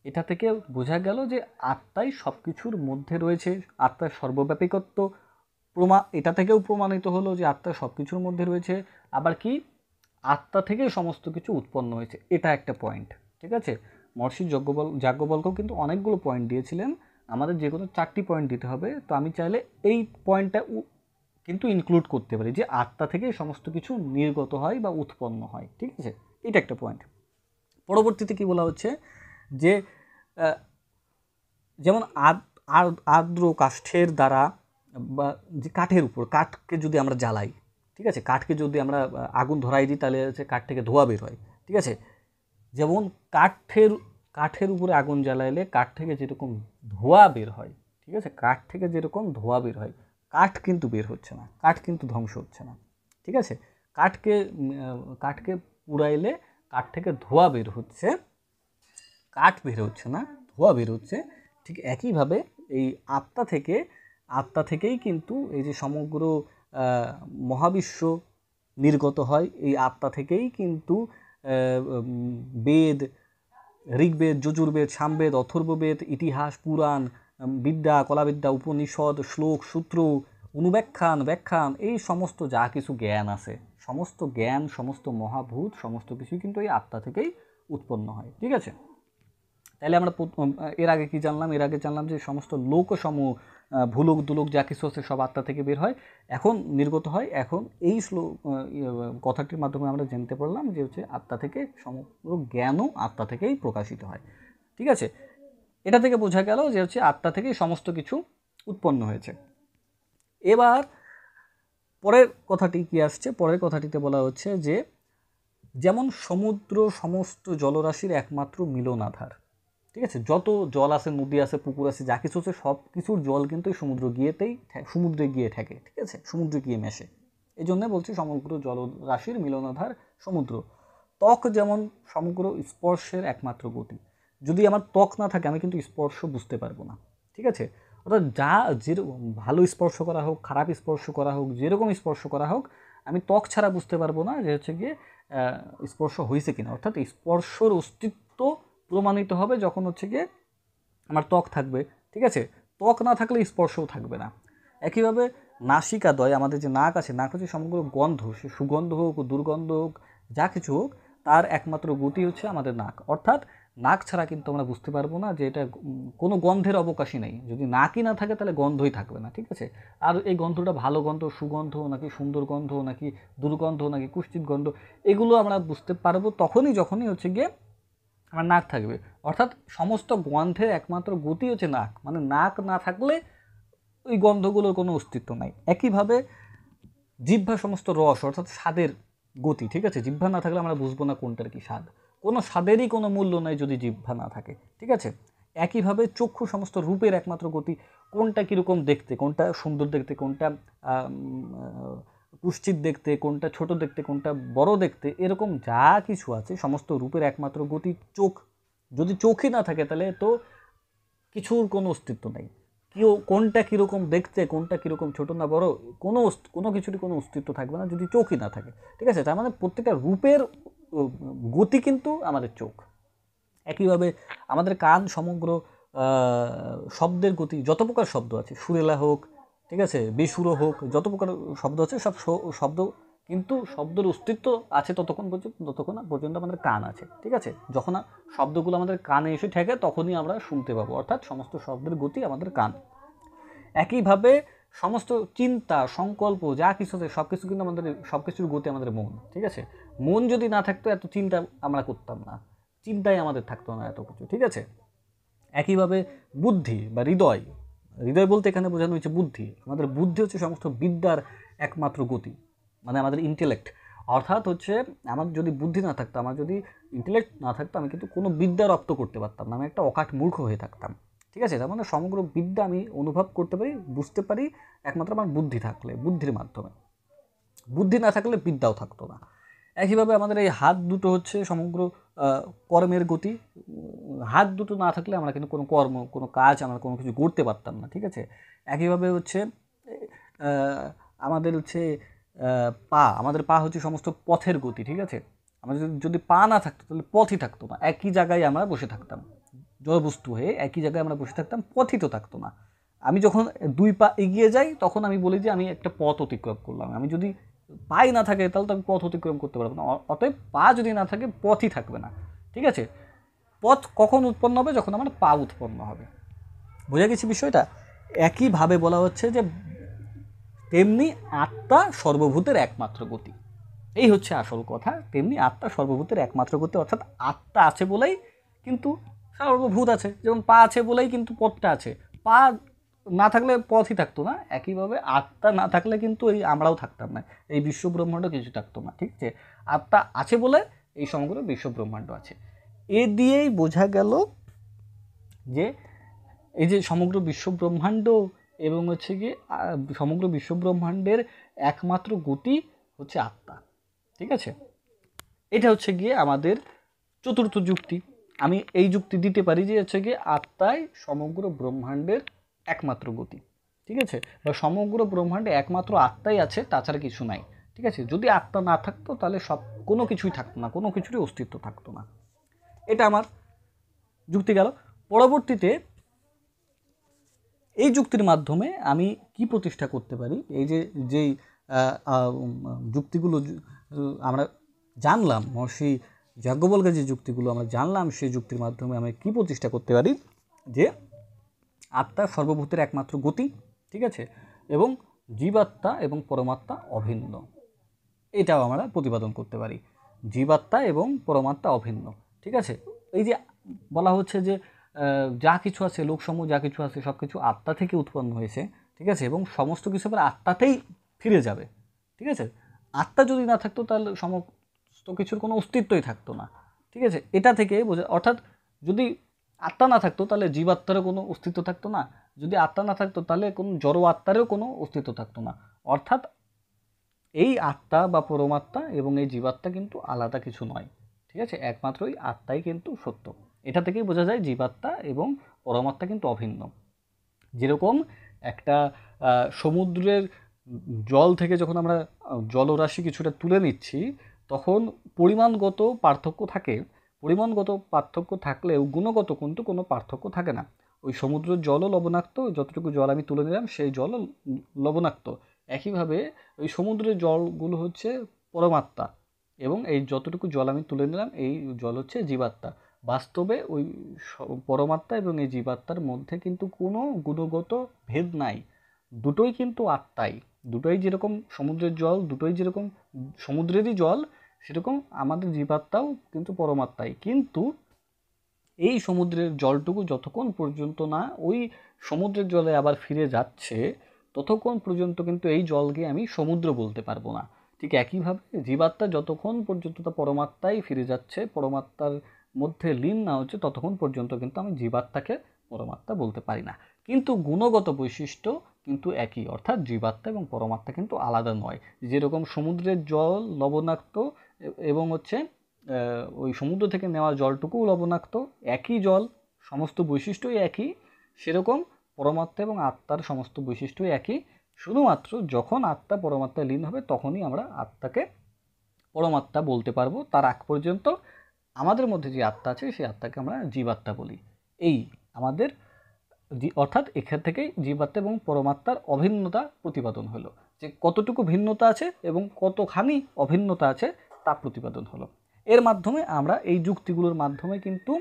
এটা থেকে বোঝা গেল যে আত্মাই সব কিছুর মধ্যে রয়েছে, আত্মার সর্বব্যাপিকত্ব এটা থেকেও প্রমাণিত হলো যে আত্মা সব কিছুর মধ্যে রয়েছে। আবার কি, আত্মা থেকেই সমস্ত কিছু উৎপন্ন হয়েছে, এটা একটা পয়েন্ট, ঠিক আছে। মহর্ষি যাজ্ঞবল্ক্য কিন্তু অনেকগুলো পয়েন্ট দিয়েছিলেন, আমাদের যে কোনো 4টি পয়েন্ট দিতে হবে। তো আমি চাইলে এই পয়েন্টটা কিন্তু ইনক্লুড করতে পারি, যে আত্মা থেকেই সমস্ত কিছু নির্গত হয় বা উৎপন্ন হয়, ঠিক আছে। এটা একটা পয়েন্ট। পরবর্তীতে কি বলা হচ্ছে, যে যেমন আর্দ্র কাষ্ঠের দ্বারা, বা যে কাঠের উপর, কাঠকে যদি আমরা জ্বালাই, ঠিক আছে, কাঠকে যদি আমরা আগুন ধরাই দিই তাহলে হচ্ছে কাঠ থেকে ধোঁয়া বের হয়, ঠিক আছে। যেমন কাঠের উপরে আগুন জ্বালাইলে কাঠ থেকে যেরকম ধোঁয়া বের হয়, ঠিক আছে, কাঠ থেকে যেরকম ধোঁয়া বের হয়, কাঠ কিন্তু বের হচ্ছে না, কাঠ কিন্তু ধ্বংস হচ্ছে না, ঠিক আছে। কাঠকে পুড়াইলে কাঠ থেকে ধোঁয়া বের হচ্ছে, কাঠ বের হচ্ছে না, ধোঁয়া বের হচ্ছে। ঠিক একইভাবে এই আত্মা থেকেই কিন্তু এই যে সমগ্র মহাবিশ্ব নির্গত হয়, এই আত্মা থেকেই কিন্তু বেদ, ঋগ্বেদ, যজুর্বেদ, সামবেদ, অথর্ববেদ, ইতিহাস, পুরাণ, বিদ্যা, কলাবিদ্যা, উপনিষদ, শ্লোক, সূত্র, ব্যাখ্যান, এই সমস্ত যা কিছু জ্ঞান আছে, সমস্ত জ্ঞান, সমস্ত মহাভূত, সমস্ত কিছুই কিন্তু এই আত্মা থেকেই উৎপন্ন হয়, ঠিক আছে। তাহলে আমরা এর আগে কি জানলাম, এর আগে জানলাম যে সমস্ত লোকসমূহ, ভুলোক দুলোক যা কিছু আছে সব আত্মা থেকে বের হয়, এখন নির্গত হয়। এখন এই কথাটির মাধ্যমে আমরা জানতে পারলাম যে হচ্ছে আত্মা থেকে সমগ্র জ্ঞানও আত্মা থেকেই প্রকাশিত হয়, ঠিক আছে। এটা থেকে বোঝা গেল যে হচ্ছে আত্মা থেকেই সমস্ত কিছু উৎপন্ন হয়েছে। এবার পরের কথাটি কি আসছে, পরের কথাটিতে বলা হচ্ছে যে যেমন সমুদ্র সমস্ত জলরাশির একমাত্র মিলনাধার, ঠিক আছে। যত জল আছে, নদী আছে, পুকুর আছে, যা কিছু আছে, সব কিছুর জল কিন্তু সমুদ্রে গিয়ে ঠেকে, ঠিক আছে, সমুদ্রে গিয়ে মেশে। এই জন্য বলছি সমগ্র জলরাশির মিলনাধার সমুদ্র। ত্বক যেমন সমগ্র স্পর্শের একমাত্র গতি, যদি আমার ত্বক না থাকে আমি কিন্তু স্পর্শ বুঝতে পারবো না, ঠিক আছে। অর্থাৎ যেরকম ভালো স্পর্শ করা হোক, খারাপ স্পর্শ করা হোক, যেরকম স্পর্শ করা হোক, আমি ত্বক ছাড়া বুঝতে পারবো না যে হচ্ছে গিয়ে স্পর্শ হয়েছে কিনা। অর্থাৎ স্পর্শর অস্তিত্ব প্রমাণিত হবে যখন হচ্ছে গিয়ে আমার ত্বক থাকবে, ঠিক আছে। ত্বক না থাকলে স্পর্শও থাকবে না। একইভাবে নাসিকাদ্বয়, আমাদের যে নাক আছে, নাক হচ্ছে সমগ্র গন্ধ, সে সুগন্ধ হোক দুর্গন্ধ হোক যা কিছু হোক, তার একমাত্র গতি হচ্ছে আমাদের নাক। অর্থাৎ নাক ছাড়া কিন্তু আমরা বুঝতে পারবো না যে এটা কোনো গন্ধের অবকাশই নেই। যদি নাকই না থাকে তাহলে গন্ধই থাকবে না, ঠিক আছে। আর এই গন্ধটা ভালো গন্ধ, সুগন্ধ নাকি সুন্দর গন্ধ নাকি দুর্গন্ধ নাকি কুষ্ঠিত গন্ধ, এগুলো আমরা বুঝতে পারবো যখনই হচ্ছে গিয়ে আমার নাক থাকবে। অর্থাৎ সমস্ত গন্ধের একমাত্র গতি হচ্ছে নাক, মানে নাক না থাকলে ওই গন্ধগুলোর কোনো অস্তিত্ব নাই। একইভাবে জিহ্বা সমস্ত রস অর্থাৎ স্বাদের গতি, ঠিক আছে। জিহ্বা না থাকলে আমরা বুঝবো না কোনটার কি স্বাদ, কোনো স্বাদেরই কোনো মূল্য নাই যদি জিহ্বা না থাকে, ঠিক আছে। একইভাবে চক্ষু সমস্ত রূপের একমাত্র গতি, কোনটা কীরকম দেখতে, কোনটা সুন্দর দেখতে, কোনটা কুৎসিত দেখতে, কোনটা ছোট দেখতে, কোনটা বড় দেখতে, এরকম যা কিছু আছে সমস্ত রূপের একমাত্র গতি চোখ। যদি চোখই না থাকে তাহলে তো কিছুর কোনো অস্তিত্ব নেই। কোনটা কীরকম দেখতে, কোনটা কীরকম ছোট না বড়, কোনো কিছুরই কোনো অস্তিত্ব থাকবে না যদি চোখই না থাকে, ঠিক আছে। তার মানে প্রত্যেকটা রূপের গতি কিন্তু আমাদের চোখ। একইভাবে আমাদের কান সমগ্র শব্দের গতি, যত প্রকার শব্দ আছে, সুরেলা হোক, ঠিক আছে, বেসুরো হোক, যত প্রকার শব্দ আছে সব শব্দ কিন্তু শব্দের অস্তিত্ব আছে ততক্ষণ পর্যন্ত আমাদের কান আছে, ঠিক আছে। যখন শব্দগুলো আমাদের কানে এসে ঠেকে তখনই আমরা শুনতে পাবো, অর্থাৎ সমস্ত শব্দের গতি আমাদের কান। একইভাবে সমস্ত চিন্তা সংকল্প যা কিছু আছে সব কিছু কিন্তু আমাদের, সব কিছুর গতি আমাদের মন, ঠিক আছে। মন যদি না থাকতো এত চিন্তা আমরা করতাম না, চিন্তাই আমাদের থাকতো না এত কিছু, ঠিক আছে। একইভাবে বুদ্ধি বা হৃদয়, হৃদয় বলতে এখানে বোঝানো হয়েছে বুদ্ধি। আমাদের বুদ্ধি হচ্ছে সমস্ত বিদ্যার একমাত্র গতি, মানে আমাদের ইন্টেলেক্ট। অর্থাৎ হচ্ছে আমার যদি বুদ্ধি না থাকতো, আমার যদি ইন্টেলেক্ট না থাকতো, আমি কিন্তু কোনো বিদ্যা রপ্ত করতে পারতাম না, আমি একটা অকাট মূর্খ হয়ে থাকতাম, ঠিক আছে। তার মানে সমগ্র বিদ্যা আমি অনুভব করতে পারি, বুঝতে পারি একমাত্র আমার বুদ্ধি থাকলে, বুদ্ধির মাধ্যমে। বুদ্ধি না থাকলে বিদ্যাও থাকতো না। একইভাবে আমাদের এই হাত দুটো হচ্ছে সমগ্র কর্মের গতি। হাত দুটো না থাকলে আমরা কিন্তু কোনো কর্ম, কোনো কাজ, আমরা কোনো কিছু করতে পারতাম না, ঠিক আছে। একইভাবে হচ্ছে আমাদের হচ্ছে আমাদের পা হচ্ছে সমস্ত পথের গতি, ঠিক আছে। আমাদের যদি পা না থাকতো তাহলে পথই থাকতো না, একই জায়গায় আমরা বসে থাকতাম, জড়বস্তু হয়ে একই জায়গায় আমরা বসে থাকতাম, পথই তো থাকতো না। আমি যখন 2 পা এগিয়ে যাই তখন আমি বলি যে আমি একটা পথ অতিক্রম করলাম। আমি যদি পাই না থাকে তাহলে তো আমি পথ অতিক্রম করতে পারবো না। অতএব পা যদি না থাকে পথই থাকবে না, ঠিক আছে। পথ কখন উৎপন্ন হবে? যখন আমার পা উৎপন্ন হবে। বোঝা গেছে বিষয়টা? একইভাবে বলা হচ্ছে যে তেমনি আত্মা সর্বভূতের একমাত্র গতি। এই হচ্ছে আসল কথা। তেমনি আত্মা সর্বভূতের একমাত্র গতি, অর্থাৎ আত্মা আছে বলেই কিন্তু সর্বভূত আছে। যেমন পা আছে বলেই কিন্তু পথটা আছে, পা না থাকলে পথই থাকতো না। একইভাবে আত্মা না থাকলে কিন্তু এই আমরাও থাকতাম না, এই বিশ্ব ব্রহ্মাণ্ড কিছু থাকতো না, ঠিক আছে। আত্মা আছে বলে এই সমগ্র বিশ্ব ব্রহ্মাণ্ড আছে। এ দিয়েই বোঝা গেল যে এই যে সমগ্র বিশ্ব ব্রহ্মাণ্ড এবং হচ্ছে কি সমগ্র বিশ্ব ব্রহ্মাণ্ডের একমাত্র গতি হচ্ছে আত্মা, ঠিক আছে। এটা হচ্ছে গিয়ে আমাদের চতুর্থ যুক্তি। আমি এই যুক্তি দিতে পারি যে হচ্ছে গিয়ে আত্মাই সমগ্র ব্রহ্মাণ্ডের একমাত্র গতি, ঠিক আছে। বা সমগ্র ব্রহ্মাণ্ডে একমাত্র আত্মাই আছে, তাছাড়া কিছু নাই, ঠিক আছে। যদি আত্মা না থাকতো তাহলে কোনো কিছুই থাকতো না, কোনো কিছুরই অস্তিত্ব থাকতো না। এটা আমার যুক্তি গেল। পরবর্তীতে এই যুক্তির মাধ্যমে আমি কি প্রতিষ্ঠা করতে পারি? এই যে যেই যুক্তিগুলো আমরা জানলাম, মহর্ষি যাজ্ঞবল্ক্যের যে যুক্তিগুলো আমরা জানলাম, সেই যুক্তির মাধ্যমে আমি কি প্রতিষ্ঠা করতে পারি? যে আত্মা সর্বভূতের একমাত্র গতি, ঠিক আছে, এবং জীবাত্মা এবং পরমাত্মা অভিন্ন। এটাও আমরা প্রতিপাদন করতে পারি, জীবাত্মা এবং পরমাত্মা অভিন্ন, ঠিক আছে। এই যে বলা হচ্ছে যে যা কিছু আছে, লোকসমূহ যা কিছু আছে সব কিছু আত্মা থেকে উৎপন্ন হয়েছে, ঠিক আছে, এবং সমস্ত কিছু আবার আত্মাতেই ফিরে যাবে, ঠিক আছে। আত্মা যদি না থাকতো তাহলে সমস্ত কিছুর কোনো অস্তিত্বই থাকতো না, ঠিক আছে। এটা থেকে বোঝা, অর্থাৎ যদি আত্মা না থাকতো তাহলে জীবাত্মারও কোনো অস্তিত্ব থাকতো না, যদি আত্মা না থাকতো তাহলে কোনো জড় আত্মারও কোনো অস্তিত্ব থাকতো না। অর্থাৎ এই আত্মা বা পরমাত্মা এবং এই জীবাত্মা কিন্তু আলাদা কিছু নয়, ঠিক আছে। একমাত্রই আত্মাই কিন্তু সত্য। এটা থেকেই বোঝা যায় জীবাত্মা এবং পরমাত্মা কিন্তু অভিন্ন। যেরকম একটা সমুদ্রের জল থেকে যখন আমরা জলরাশি কিছুটা তুলে নিচ্ছি তখন পরিমাণগত পার্থক্য থাকে, পরিমাণগত পার্থক্য থাকলেও গুণগত কিন্তু কোনো পার্থক্য থাকে না। ওই সমুদ্রের জলও লবণাক্ত, যতটুকু জল আমি তুলে নিলাম সেই জলও লবণাক্ত, একইভাবে ওই সমুদ্রের জলগুলো হচ্ছে পরমাত্মা, এবং এই যতটুকু জল আমি তুলে নিলাম এই জল হচ্ছে জীবাত্মা। বাস্তবে ওই পরমাত্মা এবং এই জীবাত্মার মধ্যে কিন্তু কোনো গুণগত ভেদ নাই, দুটোই কিন্তু আত্মাই। দুটোই যেরকম সমুদ্রের জল, দুটোই যেরকম সমুদ্রেরই জল, সেরকম আমাদের জীবাত্মাও কিন্তু পরমাত্মাই। কিন্তু এই সমুদ্রের জলটুকু যতক্ষণ পর্যন্ত না ওই সমুদ্রের জলে আবার ফিরে যাচ্ছে, ততক্ষণ পর্যন্ত কিন্তু এই জলকে আমি সমুদ্র বলতে পারবো না। ঠিক একইভাবে জীবাত্মা যতক্ষণ পর্যন্ত তা পরমাত্মায় ফিরে যাচ্ছে, পরমাত্মার মধ্যে লীন না হচ্ছে, ততক্ষণ পর্যন্ত কিন্তু আমি জীবাত্মাকে পরমাত্মা বলতে পারি না। কিন্তু গুণগত বৈশিষ্ট্য কিন্তু একই, অর্থাৎ জীবাত্মা এবং পরমাত্মা কিন্তু আলাদা নয়। যেরকম সমুদ্রের জল লবণাক্ত এবং হচ্ছে ওই সমুদ্র থেকে নেওয়া জলটুকুও লবণাক্ত, একই জল, সমস্ত বৈশিষ্ট্যই একই, সেরকম পরমাত্মা এবং আত্মার সমস্ত বৈশিষ্ট্যই একই। শুধুমাত্র যখন আত্মা পরমাত্মায় লীন হবে তখনই আমরা আত্মাকে পরমাত্মা বলতে পারবো। তার আগ পর্যন্ত আমাদের মধ্যে যে আত্মা আছে সেই আত্মাকে আমরা জীবাত্মা বলি। এই আমাদের অর্থাৎ এখান থেকেই জীবাত্মা এবং পরমাত্মার অভিন্নতা প্রতিপাদন হলো, যে কতটুকু ভিন্নতা আছে এবং কতখানি অভিন্নতা আছে তা প্রতিপাদন হলো। এর মাধ্যমে আমরা এই যুক্তিগুলোর মাধ্যমে কিন্তু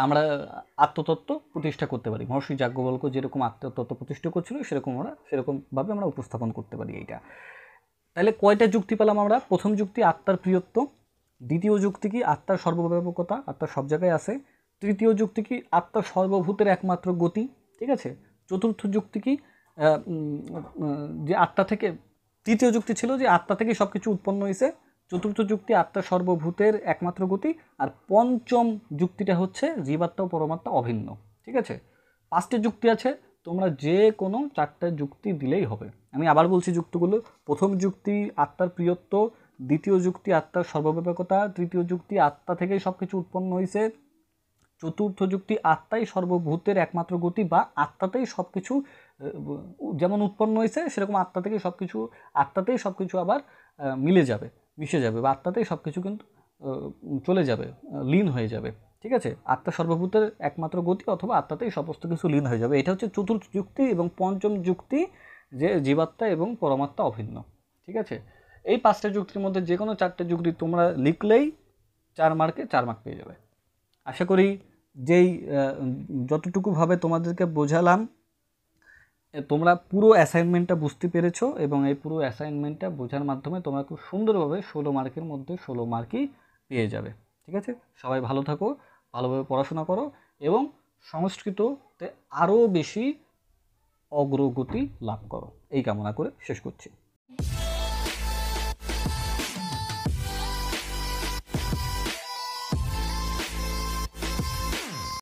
আমরা আত্মতত্ত্ব প্রতিষ্ঠা করতে পারি। মহর্ষি যাজ্ঞবল্ক্য যেরকম আত্মতত্ত্ব প্রতিষ্ঠা করছিল সেরকমভাবে আমরা উপস্থাপন করতে পারি এইটা। তাহলে কয়টা যুক্তি পেলাম আমরা? প্রথম যুক্তি আত্মার প্রিয়ত্ব, দ্বিতীয় যুক্তি কি আত্মার সর্বব্যাপকতা, আত্মা সব জায়গায় আছে, তৃতীয় যুক্তি কি আত্মা সর্বভূতের একমাত্র গতি, ঠিক আছে, চতুর্থ যুক্তি কি যে আত্মা থেকে, তৃতীয় যুক্তি ছিল যে আত্মা থেকে সব কিছু উৎপন্ন হয়েছে, চতুর্থ যুক্তি আত্মা সর্বভূতের একমাত্র গতি, আর পঞ্চম যুক্তিটা হচ্ছে জীবাত্মা ও পরমাত্মা অভিন্ন। ঠিক আছে, 5টি যুক্তি আছে, তোমরা যে কোনো 4টা যুক্তি দিলেই হবে। আমি আবার বলছি যুক্তিগুলো। প্রথম যুক্তি আত্মার প্রিয়ত্ব, দ্বিতীয় যুক্তি আত্মার সর্বব্যাপকতা, তৃতীয় যুক্তি আত্মা থেকেই সব কিছু উৎপন্ন হয়েছে, চতুর্থ যুক্তি আত্মাই সর্বভূতের একমাত্র গতি, বা আত্মাতেই সব কিছু যেমন উৎপন্ন হয়েছে সেরকম আত্মাতেই সব কিছু আবার মিলে যাবে, মিশে যাবে, বা আত্মাতেই সব কিছু কিন্তু চলে যাবে, লীন হয়ে যাবে। ঠিক আছে, আত্মা সর্বভূতের একমাত্র গতি অথবা আত্মাতেই সমস্ত কিছু লীন হয়ে যাবে। এটা হচ্ছে চতুর্থ যুক্তি। এবং পঞ্চম যুক্তি যে জীবাত্মা এবং পরমাত্মা অভিন্ন। ঠিক আছে, এই 5টা যুক্তির মধ্যে যে কোনো 4টে যুক্তি তোমরা লিখলেই 4 মার্কে 4 মার্ক পেয়ে যাবে। আশা করি যেই যতটুকুভাবে তোমাদেরকে বোঝালাম তোমরা পুরো অ্যাসাইনমেন্টটা বুঝতে পেরেছো, এবং এই পুরো অ্যাসাইনমেন্টটা বোঝার মাধ্যমে তোমরা খুব সুন্দরভাবে 16 মার্কের মধ্যে 16 মার্কই পেয়ে যাবে। ঠিক আছে, সবাই ভালো থাকো, ভালোভাবে পড়াশোনা করো, এবং সংস্কৃততে আরও বেশি অগ্রগতি লাভ করো, এই কামনা করে শেষ করছি।